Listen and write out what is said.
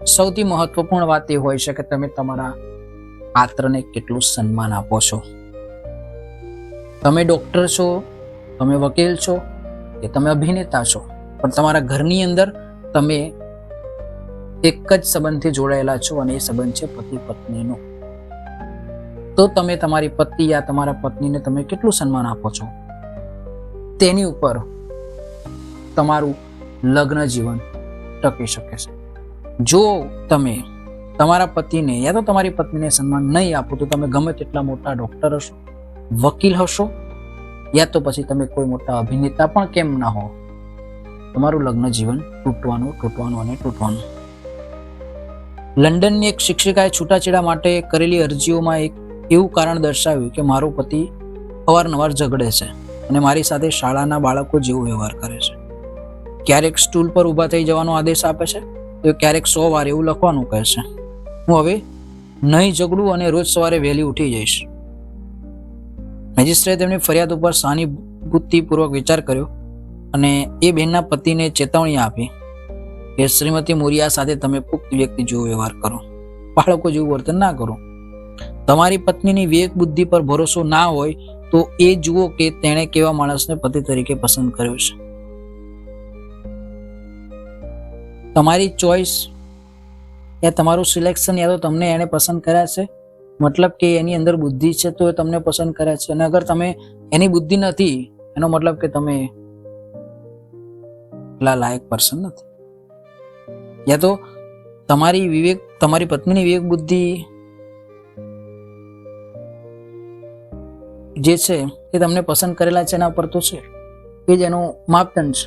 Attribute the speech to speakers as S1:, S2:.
S1: સૌથી મહત્વપૂર્ણ વાત એ હોય છે કે તમે તમારા પાત્રને કેટલું સન્માન આપો છો. તમે ડોક્ટર છો, તમે વકીલ છો કે તમે અભિનેતા છો, પણ તમારા ઘરની અંદર તમે એક જ સંબંધથી જોડાયેલા છો અને એ સંબંધ છે પતિ પત્નીનો. તો તમે તમારી પત્ની યા તમારા પત્નીને તમે કેટલું સન્માન આપો છો, તેની ઉપર તમારું લગ્ન જીવન ટકી શકે છે. જો તમે તમારા પતિને યા તો તમારી પત્નીને સન્માન નહીં આપો તો તમે ગમે તેટલા મોટા ડોક્ટર હશો, વકીલ હશો, યા તો પછી તમે કોઈ મોટા અભિનેતા પણ કેમ ના હો, તમારું લગ્ન જીવન તૂટવાનું. લંડનની એક શિક્ષિકાએ છૂટાછેડા માટે કરેલી અરજીઓમાં એક એવું કારણ દર્શાવ્યું કે મારો પતિ અવારનવાર ઝઘડે છે અને મારી સાથે શાળાના બાળકો જેવો વ્યવહાર કરે છે. ક્યારેક સ્ટૂલ પર ઊભા થઈ જવાનો આદેશ આપે છે તો ક્યારેક 100 વાર એવું લખવાનું કહે છે. હું હવે નહીં ઝઘડું અને રોજ સવારે વહેલી ઉઠી જઈશ. મેજિસ્ટ્રેટે તેમની ફરિયાદ ઉપર સહાનુભૂતિપૂર્વક વિચાર કર્યો અને એ બહેનના પતિને ચેતવણી આપી કે શ્રીમતી મોરિયા સાથે તમે પુખ્ત વ્યક્તિ જેવો વ્યવહાર કરો, બાળકો જેવું વર્તન ના કરો. તમારી પત્નીની વિવેક બુદ્ધિ પર ભરોસો ના હોય તો એ જુઓ કે તેણે કેવા માણસને પતિ તરીકે પસંદ કર્યો છે. તમારી ચોઈસ યા તમારું સિલેક્શન યા તો તમને એને પસંદ કર્યા છે, મતલબ કે એની અંદર બુદ્ધિ છે તો એ તમને પસંદ કર્યા છે, અને અગર તમે એની બુદ્ધિ નથી એનો મતલબ કે તમે એટલા લાયક પર્સન નથી. યા તો તમારી પત્નીની વિવેક બુદ્ધિ જે છે એ તમને પસંદ કરેલા છે એના પર તો છે, એ જ એનું માપદંડ છે.